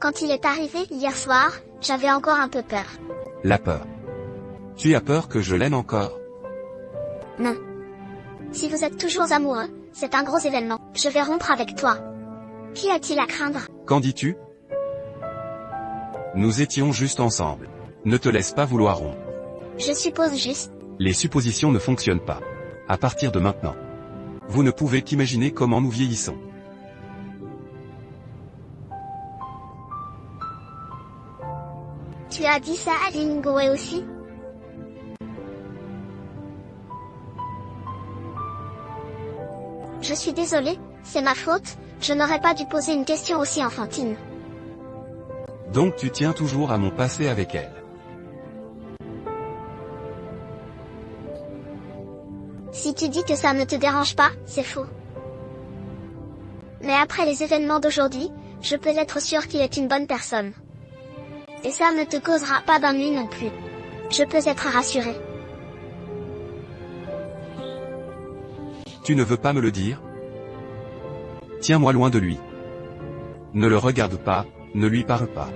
Quand il est arrivé hier soir, j'avais encore un peu peur. La peur. Tu as peur que je l'aime encore? Non. Si vous êtes toujours amoureux, c'est un gros événement. Je vais rompre avec toi. Qui a-t-il à craindre? Qu'en dis-tu? Nous étions juste ensemble. Ne te laisse pas vouloir rompre. Je suppose juste. Les suppositions ne fonctionnent pas. À partir de maintenant. Vous ne pouvez qu'imaginer comment nous vieillissons. Tu as dit ça à Lingoué aussi? Je suis désolée, c'est ma faute, je n'aurais pas dû poser une question aussi enfantine. Donc tu tiens toujours à mon passé avec elle. Si tu dis que ça ne te dérange pas, c'est faux. Mais après les événements d'aujourd'hui, je peux être sûre qu'il est une bonne personne. Et ça ne te causera pas d'ennui non plus. Je peux être rassurée. Tu ne veux pas me le dire? Tiens-moi loin de lui. Ne le regarde pas, ne lui parle pas.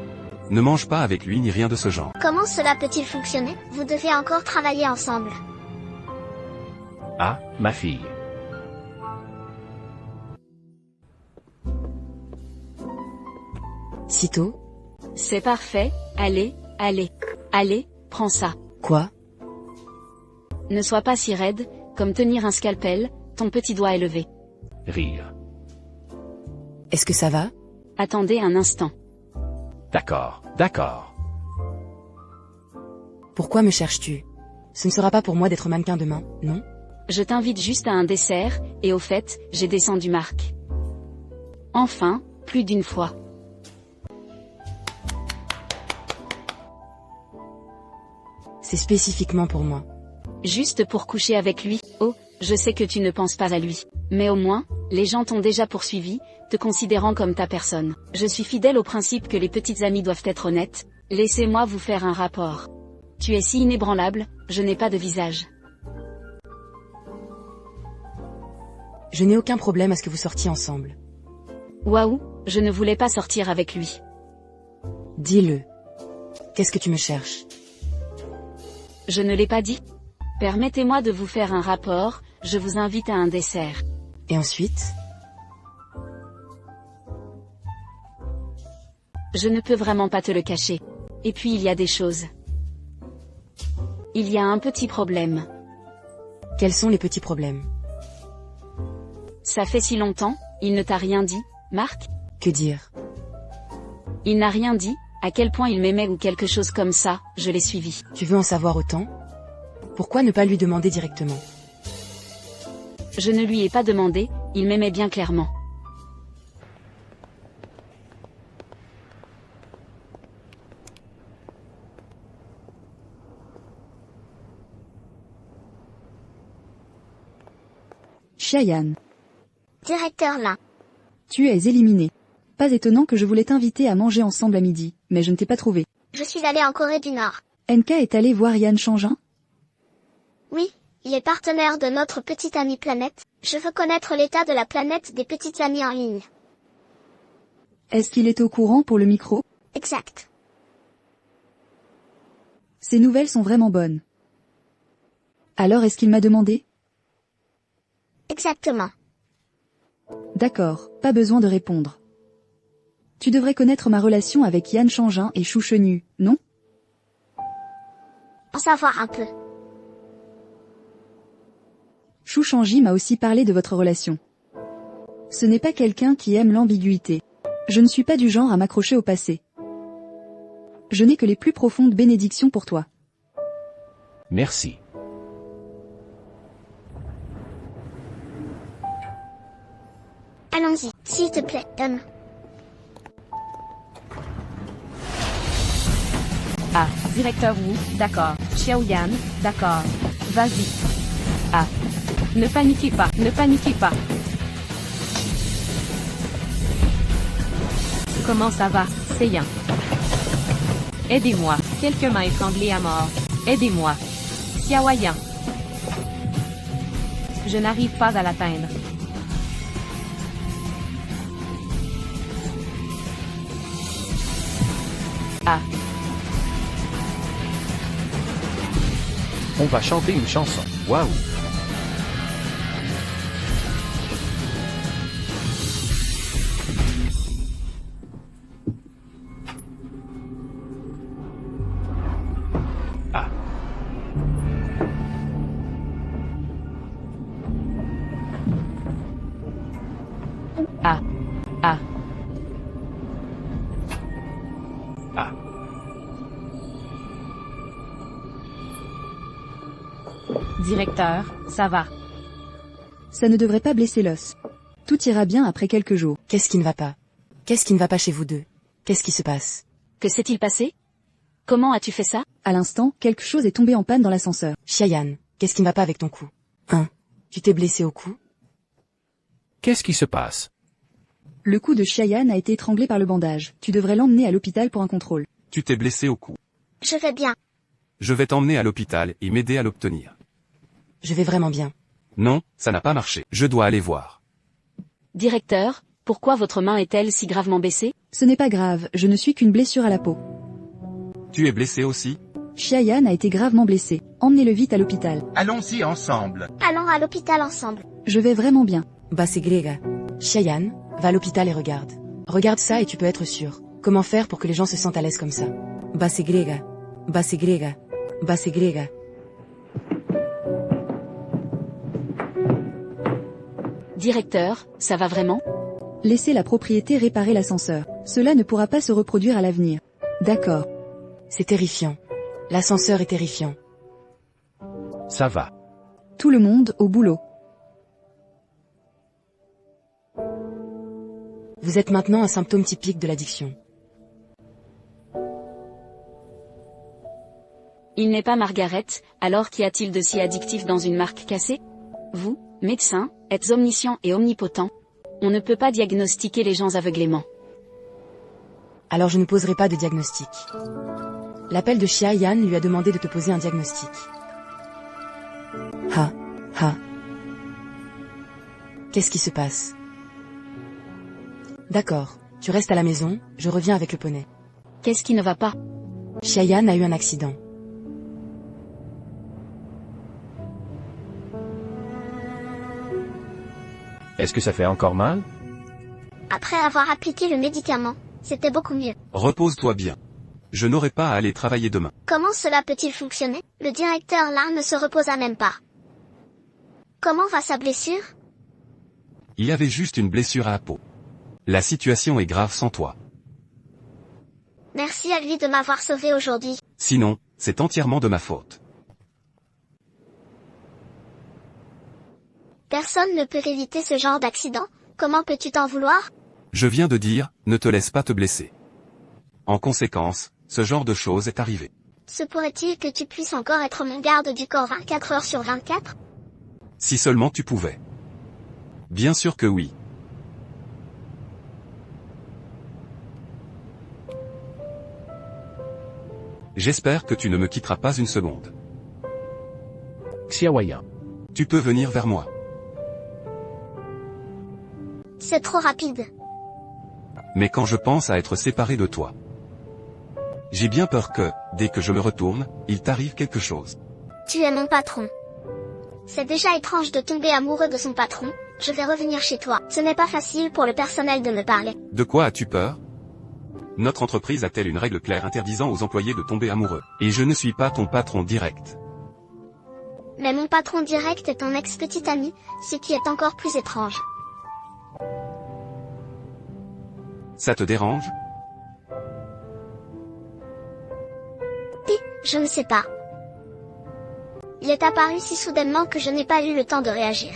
Ne mange pas avec lui ni rien de ce genre. Comment cela peut-il fonctionner? Vous devez encore travailler ensemble. Ah, ma fille. Sitôt. C'est parfait, allez, prends ça. Quoi? Ne sois pas si raide, comme tenir un scalpel, ton petit doigt élevé. Rire. Est-ce que ça va? Attendez un instant. D'accord, d'accord. Pourquoi me cherches-tu? Ce ne sera pas pour moi d'être mannequin demain, non? Je t'invite juste à un dessert, et au fait, j'ai descendu Marc. Enfin, plus d'une fois. C'est spécifiquement pour moi. Juste pour coucher avec lui. Oh, je sais que tu ne penses pas à lui. Mais au moins, les gens t'ont déjà poursuivi, te considérant comme ta personne. Je suis fidèle au principe que les petites amies doivent être honnêtes. Laissez-moi vous faire un rapport. Tu es si inébranlable, je n'ai pas de visage. Je n'ai aucun problème à ce que vous sortiez ensemble. Waouh, je ne voulais pas sortir avec lui. Dis-le. Qu'est-ce que tu me cherches? Je ne l'ai pas dit. Permettez-moi de vous faire un rapport, je vous invite à un dessert. Et ensuite? Je ne peux vraiment pas te le cacher. Et puis il y a des choses. Il y a un petit problème. Quels sont les petits problèmes? Ça fait si longtemps, il ne t'a rien dit, Marc? Que dire? Il n'a rien dit, à quel point il m'aimait ou quelque chose comme ça, je l'ai suivi. Tu veux en savoir autant? Pourquoi ne pas lui demander directement? Je ne lui ai pas demandé, il m'aimait bien clairement. Cheyenne. Directeur là. Tu es éliminé. Pas étonnant que je voulais t'inviter à manger ensemble à midi, mais je ne t'ai pas trouvé. Je suis allée en Corée du Nord. NK est allé voir Yann Changin? Oui, il est partenaire de notre petite amie planète. Je veux connaître l'état de la planète des petites amies en ligne. Est-ce qu'il est au courant pour le micro? Exact. Ces nouvelles sont vraiment bonnes. Alors est-ce qu'il m'a demandé? Exactement. D'accord, pas besoin de répondre. Tu devrais connaître ma relation avec Yann Changin et Chou Chenu, non? En savoir un peu. Chou Changi m'a aussi parlé de votre relation. Ce n'est pas quelqu'un qui aime l'ambiguïté. Je ne suis pas du genre à m'accrocher au passé. Je n'ai que les plus profondes bénédictions pour toi. Merci. Allons-y, s'il te plaît, Tom. Ah, directeur Wu, d'accord. Xiaoyan, d'accord. Vas-y. Ah. Ne paniquez pas, ne paniquez pas. Comment ça va, Seiyan? Aidez-moi, quelqu'un m'a étranglé à mort. Aidez-moi. Xiaoyan. Je n'arrive pas à l'atteindre. Ah. On va chanter une chanson. Waouh. Ah. Ah. Ah. Ah. Directeur, ça va. Ça ne devrait pas blesser l'os. Tout ira bien après quelques jours. Qu'est-ce qui ne va pas? Qu'est-ce qui ne va pas chez vous deux? Qu'est-ce qui se passe? Que s'est-il passé? Comment as-tu fait ça? À l'instant, quelque chose est tombé en panne dans l'ascenseur. Xiayan, qu'est-ce qui ne va pas avec ton cou? Hein? Tu t'es blessé au cou? Qu'est-ce qui se passe? Le cou de Xiayan a été étranglé par le bandage. Tu devrais l'emmener à l'hôpital pour un contrôle. Tu t'es blessé au cou. Je vais bien. Je vais t'emmener à l'hôpital et m'aider à l'obtenir. Je vais vraiment bien. Non, ça n'a pas marché. Je dois aller voir. Directeur, pourquoi votre main est-elle si gravement blessée? Ce n'est pas grave, je ne suis qu'une blessure à la peau. Tu es blessé aussi? Xiayan a été gravement blessé. Emmenez-le vite à l'hôpital. Allons-y ensemble. Allons à l'hôpital ensemble. Je vais vraiment bien. Basegrega. Xiayan, va à l'hôpital et regarde. Regarde ça et tu peux être sûr. Comment faire pour que les gens se sentent à l'aise comme ça? Basegrega. Basegrega. Basegrega. Directeur, ça va vraiment? Laissez la propriété réparer l'ascenseur. Cela ne pourra pas se reproduire à l'avenir. D'accord. C'est terrifiant. L'ascenseur est terrifiant. Ça va. Tout le monde au boulot. Vous êtes maintenant un symptôme typique de l'addiction. Il n'est pas Margaret, alors qu'y a-t-il de si addictif dans une marque cassée? Vous, médecin, êtes omniscient et omnipotent. On ne peut pas diagnostiquer les gens aveuglément. Alors je ne poserai pas de diagnostic. L'appel de Xiayan lui a demandé de te poser un diagnostic. Ha, ha. Qu'est-ce qui se passe? D'accord, tu restes à la maison, je reviens avec le poney. Qu'est-ce qui ne va pas? Xiayan a eu un accident. Est-ce que ça fait encore mal? Après avoir appliqué le médicament, c'était beaucoup mieux. Repose-toi bien. Je n'aurai pas à aller travailler demain. Comment cela peut-il fonctionner? Le directeur là ne se reposa même pas. Comment va sa blessure? Il y avait juste une blessure à la peau. La situation est grave sans toi. Merci à lui de m'avoir sauvé aujourd'hui. Sinon, c'est entièrement de ma faute. Personne ne peut éviter ce genre d'accident. Comment peux-tu t'en vouloir? Je viens de dire, ne te laisse pas te blesser. En conséquence, ce genre de chose est arrivé. Se pourrait-il que tu puisses encore être mon garde du corps 24 heures sur 24? Si seulement tu pouvais. Bien sûr que oui. J'espère que tu ne me quitteras pas une seconde. Xiaoyan. Tu peux venir vers moi. C'est trop rapide. Mais quand je pense à être séparé de toi, j'ai bien peur que, dès que je me retourne, il t'arrive quelque chose. Tu es mon patron. C'est déjà étrange de tomber amoureux de son patron. Je vais revenir chez toi. Ce n'est pas facile pour le personnel de me parler. De quoi as-tu peur? Notre entreprise a-t-elle une règle claire interdisant aux employés de tomber amoureux? Et je ne suis pas ton patron direct. Mais mon patron direct est ton ex-petit ami, ce qui est encore plus étrange. Ça te dérange? Je ne sais pas. Il est apparu si soudainement que je n'ai pas eu le temps de réagir.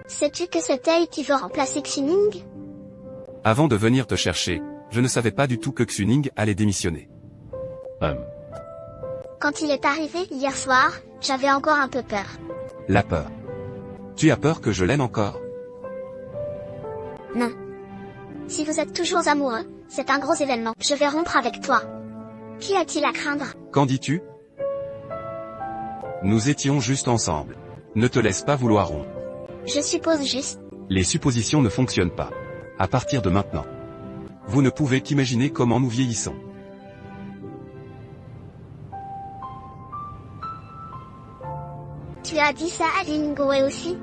Sais-tu que c'est elle qui veut remplacer Xuning? Avant de venir te chercher, je ne savais pas du tout que Xuning allait démissionner. Quand il est arrivé hier soir, j'avais encore un peu peur. La peur. Tu as peur que je l'aime encore? Non. Si vous êtes toujours amoureux, c'est un gros événement. Je vais rompre avec toi. Qui a-t-il à craindre? Qu'en dis-tu? Nous étions juste ensemble. Ne te laisse pas vouloir rompre. Je suppose juste. Les suppositions ne fonctionnent pas. À partir de maintenant. Vous ne pouvez qu'imaginer comment nous vieillissons. Tu as dit ça à Lingoué aussi?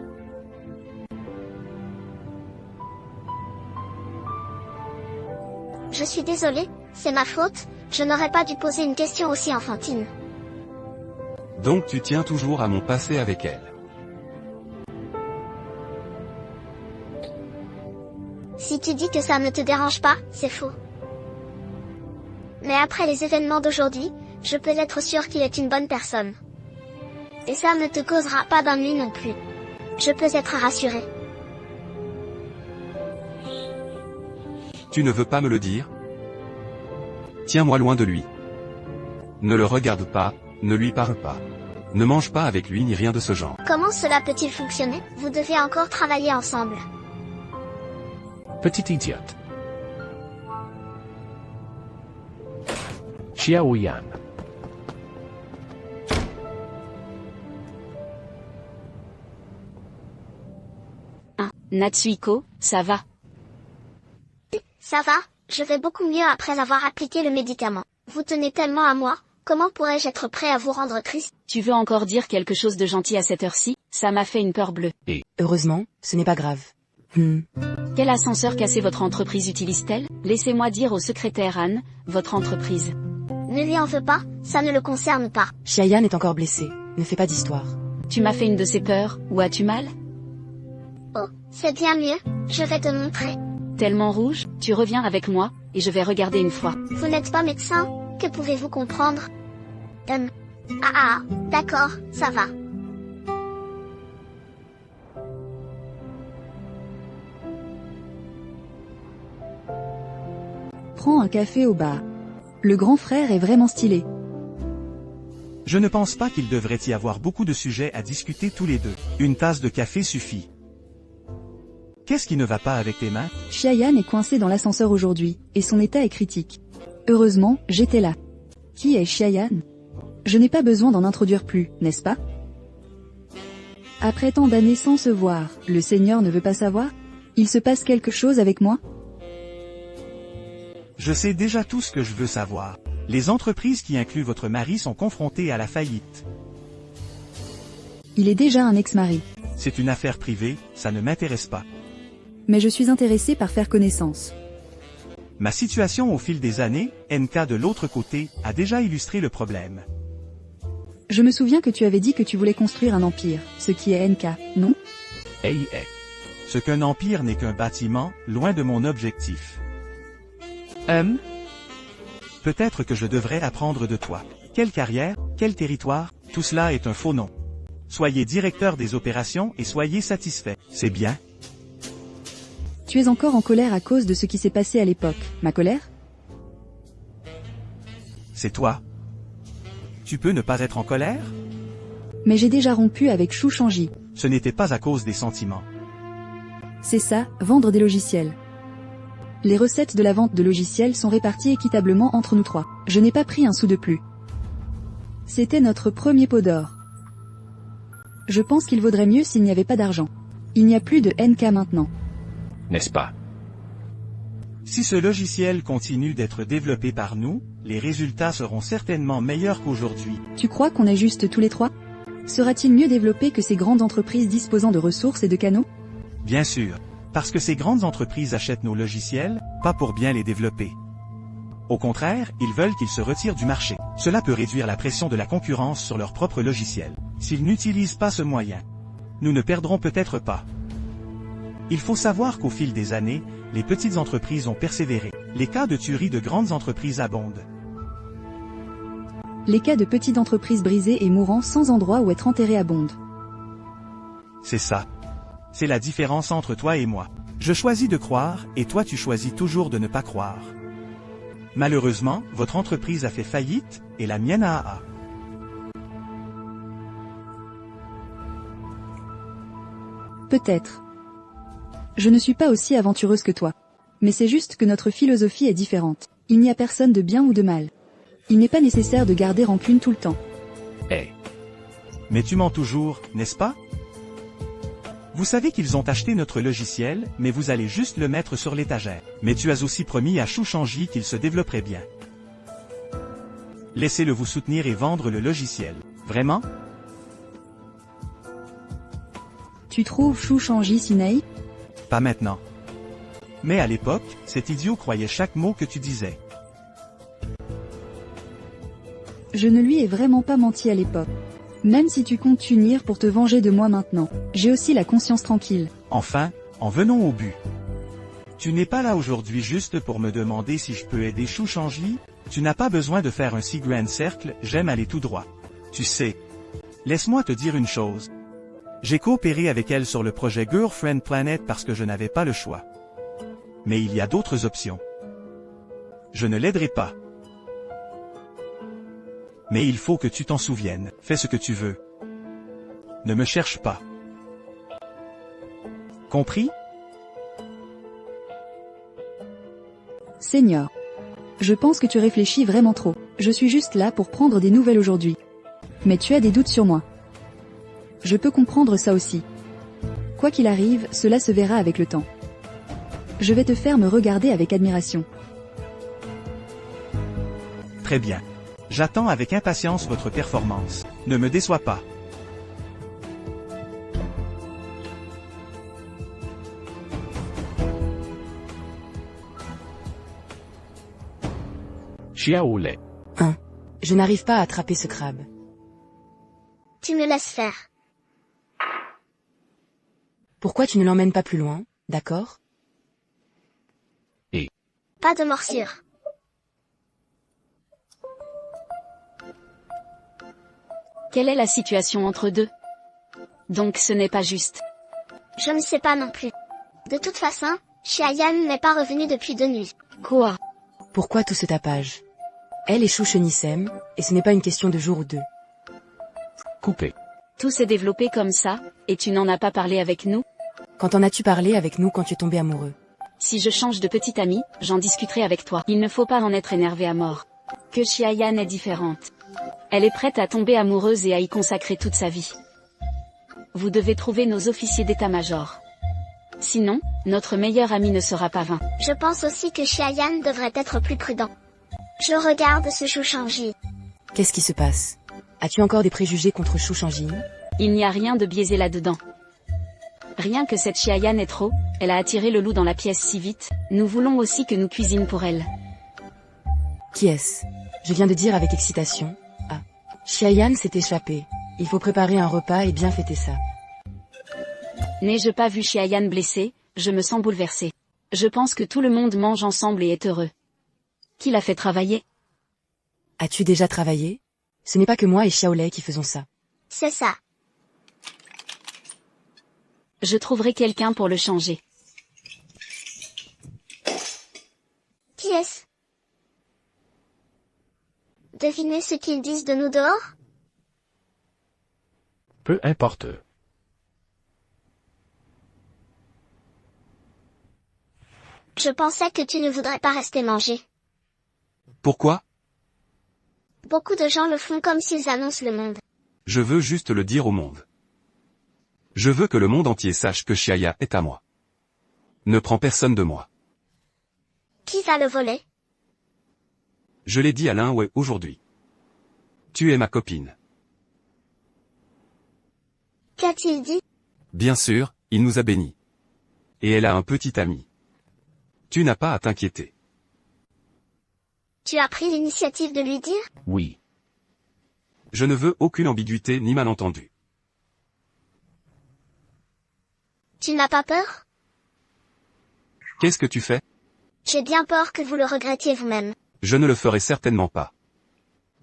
Je suis désolée, c'est ma faute, je n'aurais pas dû poser une question aussi enfantine. Donc tu tiens toujours à mon passé avec elle. Si tu dis que ça ne te dérange pas, c'est faux. Mais après les événements d'aujourd'hui, je peux être sûre qu'il est une bonne personne. Et ça ne te causera pas d'ennui non plus. Je peux être rassurée. Tu ne veux pas me le dire? Tiens-moi loin de lui. Ne le regarde pas, ne lui parle pas. Ne mange pas avec lui ni rien de ce genre. Comment cela peut-il fonctionner? Vous devez encore travailler ensemble. Petit idiote. Xiaoyan. Natsuiko, ça va? Ça va, je vais beaucoup mieux après avoir appliqué le médicament. Vous tenez tellement à moi, comment pourrais-je être prêt à vous rendre triste? Tu veux encore dire quelque chose de gentil à cette heure-ci? Ça m'a fait une peur bleue. Heureusement, ce n'est pas grave. Quel ascenseur cassé votre entreprise utilise-t-elle? Laissez-moi dire au secrétaire Anne, votre entreprise. Ne lui en veux pas, ça ne le concerne pas. Xiayan est encore blessé. Ne fais pas d'histoire. Tu m'as fait une de ces peurs, ou as-tu mal? Oh, c'est bien mieux, je vais te montrer. Tellement rouge, tu reviens avec moi, et je vais regarder une fois. Vous n'êtes pas médecin, que pouvez-vous comprendre? D'accord, ça va. Prends un café au bar. Le grand frère est vraiment stylé. Je ne pense pas qu'il devrait y avoir beaucoup de sujets à discuter tous les deux. Une tasse de café suffit. Qu'est-ce qui ne va pas avec tes mains? Xiayan est coincé dans l'ascenseur aujourd'hui, et son état est critique. Heureusement, j'étais là. Qui est Xiayan? Je n'ai pas besoin d'en introduire plus, n'est-ce pas? Après tant d'années sans se voir, le Seigneur ne veut pas savoir? Il se passe quelque chose avec moi? Je sais déjà tout ce que je veux savoir. Les entreprises qui incluent votre mari sont confrontées à la faillite. Il est déjà un ex-mari. C'est une affaire privée, ça ne m'intéresse pas. Mais je suis intéressée par faire connaissance. Ma situation au fil des années, NK de l'autre côté, a déjà illustré le problème. Je me souviens que tu avais dit que tu voulais construire un empire, ce qui est NK, non? Ce qu'un empire n'est qu'un bâtiment, loin de mon objectif. Peut-être que je devrais apprendre de toi. Quelle carrière, quel territoire, tout cela est un faux nom. Soyez directeur des opérations et soyez satisfait. C'est bien. Tu es encore en colère à cause de ce qui s'est passé à l'époque, ma colère? C'est toi. Tu peux ne pas être en colère? Mais j'ai déjà rompu avec Shu Shangji. Ce n'était pas à cause des sentiments. C'est ça, vendre des logiciels. Les recettes de la vente de logiciels sont réparties équitablement entre nous trois. Je n'ai pas pris un sou de plus. C'était notre premier pot d'or. Je pense qu'il vaudrait mieux s'il n'y avait pas d'argent. Il n'y a plus de NK maintenant. N'est-ce pas? Si ce logiciel continue d'être développé par nous, les résultats seront certainement meilleurs qu'aujourd'hui. Tu crois qu'on est juste tous les trois? Sera-t-il mieux développé que ces grandes entreprises disposant de ressources et de canaux? Bien sûr. Parce que ces grandes entreprises achètent nos logiciels, pas pour bien les développer. Au contraire, ils veulent qu'ils se retirent du marché. Cela peut réduire la pression de la concurrence sur leurs propres logiciels. S'ils n'utilisent pas ce moyen, nous ne perdrons peut-être pas. Il faut savoir qu'au fil des années, les petites entreprises ont persévéré. Les cas de tuerie de grandes entreprises abondent. Les cas de petites entreprises brisées et mourant sans endroit où être enterrées abondent. C'est ça. C'est la différence entre toi et moi. Je choisis de croire, et toi tu choisis toujours de ne pas croire. Malheureusement, votre entreprise a fait faillite, et la mienne a. Peut-être. Je ne suis pas aussi aventureuse que toi. Mais c'est juste que notre philosophie est différente. Il n'y a personne de bien ou de mal. Il n'est pas nécessaire de garder rancune tout le temps. Mais tu mens toujours, n'est-ce pas? Vous savez qu'ils ont acheté notre logiciel, mais vous allez juste le mettre sur l'étagère. Mais tu as aussi promis à Chou Changi qu'il se développerait bien. Laissez-le vous soutenir et vendre le logiciel. Vraiment? Tu trouves Chou Changi si naïf? Pas maintenant. Mais à l'époque, cet idiot croyait chaque mot que tu disais. Je ne lui ai vraiment pas menti à l'époque. Même si tu comptes t'unir pour te venger de moi maintenant, j'ai aussi la conscience tranquille. Enfin, en venons au but. Tu n'es pas là aujourd'hui juste pour me demander si je peux aider Chou Changi. Tu n'as pas besoin de faire un si grand cercle, j'aime aller tout droit. Tu sais. Laisse-moi te dire une chose. J'ai coopéré avec elle sur le projet Girlfriend Planet parce que je n'avais pas le choix. Mais il y a d'autres options. Je ne l'aiderai pas. Mais il faut que tu t'en souviennes, fais ce que tu veux. Ne me cherche pas. Compris? Seigneur. Je pense que tu réfléchis vraiment trop. Je suis juste là pour prendre des nouvelles aujourd'hui. Mais tu as des doutes sur moi. Je peux comprendre ça aussi. Quoi qu'il arrive, cela se verra avec le temps. Je vais te faire me regarder avec admiration. Très bien. J'attends avec impatience votre performance. Ne me déçois pas. Xiaolei. Je n'arrive pas à attraper ce crabe. Tu me laisses faire. Pourquoi tu ne l'emmènes pas plus loin, d'accord? Pas de morsure. Quelle est la situation entre deux? Donc ce n'est pas juste. Je ne sais pas non plus. De toute façon, Xiaoyan n'est pas revenu depuis 2 nuits. Quoi? Pourquoi tout ce tapage? Elle et Chou Chenille s'aiment, et ce n'est pas une question de jour ou deux. Coupé. Tout s'est développé comme ça, et tu n'en as pas parlé avec nous? Quand en as-tu parlé avec nous quand tu es tombé amoureux? Si je change de petite amie, j'en discuterai avec toi. Il ne faut pas en être énervé à mort. Que Xiaoyan est différente. Elle est prête à tomber amoureuse et à y consacrer toute sa vie. Vous devez trouver nos officiers d'état-major. Sinon, notre meilleur ami ne sera pas vain. Je pense aussi que Xiaoyan devrait être plus prudent. Je regarde ce Chou Changi. Qu'est-ce qui se passe? As-tu encore des préjugés contre Chou Changi? Il n'y a rien de biaisé là-dedans. Rien que cette Xiaoyan est trop, elle a attiré le loup dans la pièce si vite, nous voulons aussi que nous cuisine pour elle. Qui est-ce? Je viens de dire avec excitation. Ah. Xiaoyan s'est échappée. Il faut préparer un repas et bien fêter ça. N'ai-je pas vu Xiaoyan blessée, je me sens bouleversée. Je pense que tout le monde mange ensemble et est heureux. Qui l'a fait travailler? As-tu déjà travaillé? Ce n'est pas que moi et Xiaolei qui faisons ça. C'est ça. Je trouverai quelqu'un pour le changer. Qui est-ce? Devinez ce qu'ils disent de nous dehors? Peu importe. Je pensais que tu ne voudrais pas rester manger. Pourquoi? Beaucoup de gens le font comme s'ils annoncent le monde. Je veux juste le dire au monde. Je veux que le monde entier sache que Xiaya est à moi. Ne prends personne de moi. Qui va le voler? Je l'ai dit à l'un ouais aujourd'hui. Tu es ma copine. Qu'a-t-il dit? Bien sûr, il nous a bénis. Et elle a un petit ami. Tu n'as pas à t'inquiéter. Tu as pris l'initiative de lui dire? Oui. Je ne veux aucune ambiguïté ni malentendu. Tu n'as pas peur? Qu'est-ce que tu fais? J'ai bien peur que vous le regrettiez vous-même. Je ne le ferai certainement pas.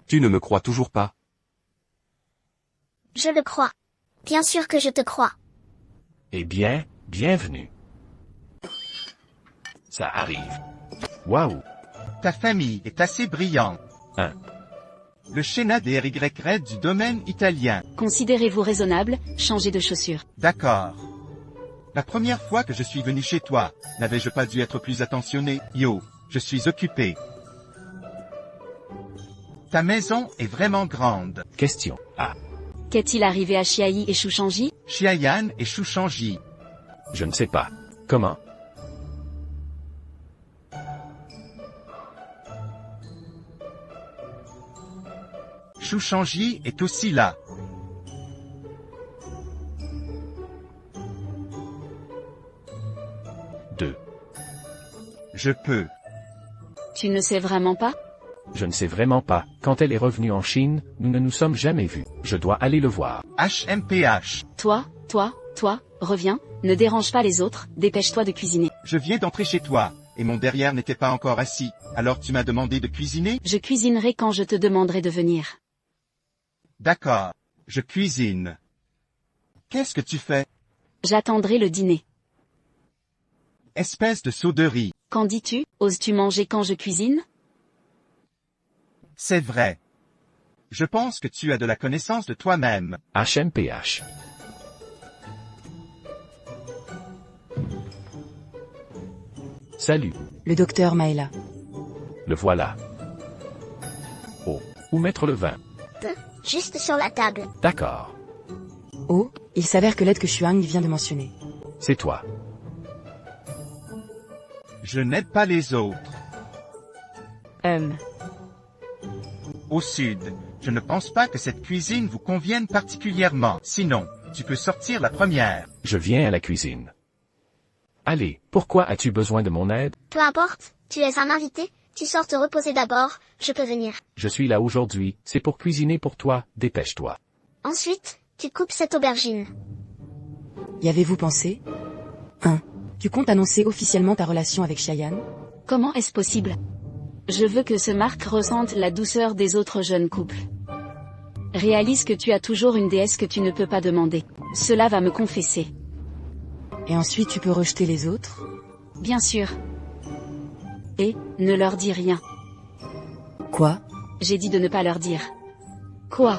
Tu ne me crois toujours pas? Je le crois. Bien sûr que je te crois. Eh bien, bienvenue. Ça arrive. Waouh. Ta famille est assez brillante. Le Shena des RY Red du domaine italien. Considérez-vous raisonnable, changez de chaussures. D'accord. La première fois que je suis venu chez toi, n'avais-je pas dû être plus attentionné? Yo, je suis occupé. Ta maison est vraiment grande. Question. Qu'est-il arrivé à Chiayi et Shushanji? Xiayan et Shushanji. Je ne sais pas. Comment? Shushanji est aussi là. Deux. Je peux. Tu ne sais vraiment pas? Je ne sais vraiment pas. Quand elle est revenue en Chine, nous ne nous sommes jamais vus. Je dois aller le voir. HMPH. Toi, reviens, ne dérange pas les autres, dépêche-toi de cuisiner. Je viens d'entrer chez toi, et mon derrière n'était pas encore assis. Alors tu m'as demandé de cuisiner? Je cuisinerai quand je te demanderai de venir. D'accord. Je cuisine. Qu'est-ce que tu fais? J'attendrai le dîner. Espèce de sauderie. Qu'en dis-tu? Oses-tu manger quand je cuisine? C'est vrai. Je pense que tu as de la connaissance de toi-même. HMPH. Salut. Le docteur Maëla. Le voilà. Oh, où mettre le vin? Juste sur la table. D'accord. Oh, il s'avère que l'aide que Xuang vient de mentionner. C'est toi. Je n'aide pas les autres. Au sud, je ne pense pas que cette cuisine vous convienne particulièrement. Sinon, tu peux sortir la première. Je viens à la cuisine. Allez, pourquoi as-tu besoin de mon aide? Peu importe, tu es un invité, tu sors te reposer d'abord, je peux venir. Je suis là aujourd'hui, c'est pour cuisiner pour toi, dépêche-toi. Ensuite, tu coupes cette aubergine. Y avez-vous pensé? 1. Tu comptes annoncer officiellement ta relation avec Xiayan? Comment est-ce possible? Je veux que ce Marc ressente la douceur des autres jeunes couples. Réalise que tu as toujours une déesse que tu ne peux pas demander. Cela va me confesser. Et ensuite tu peux rejeter les autres? Bien sûr. Et, ne leur dis rien. Quoi? J'ai dit de ne pas leur dire. Quoi?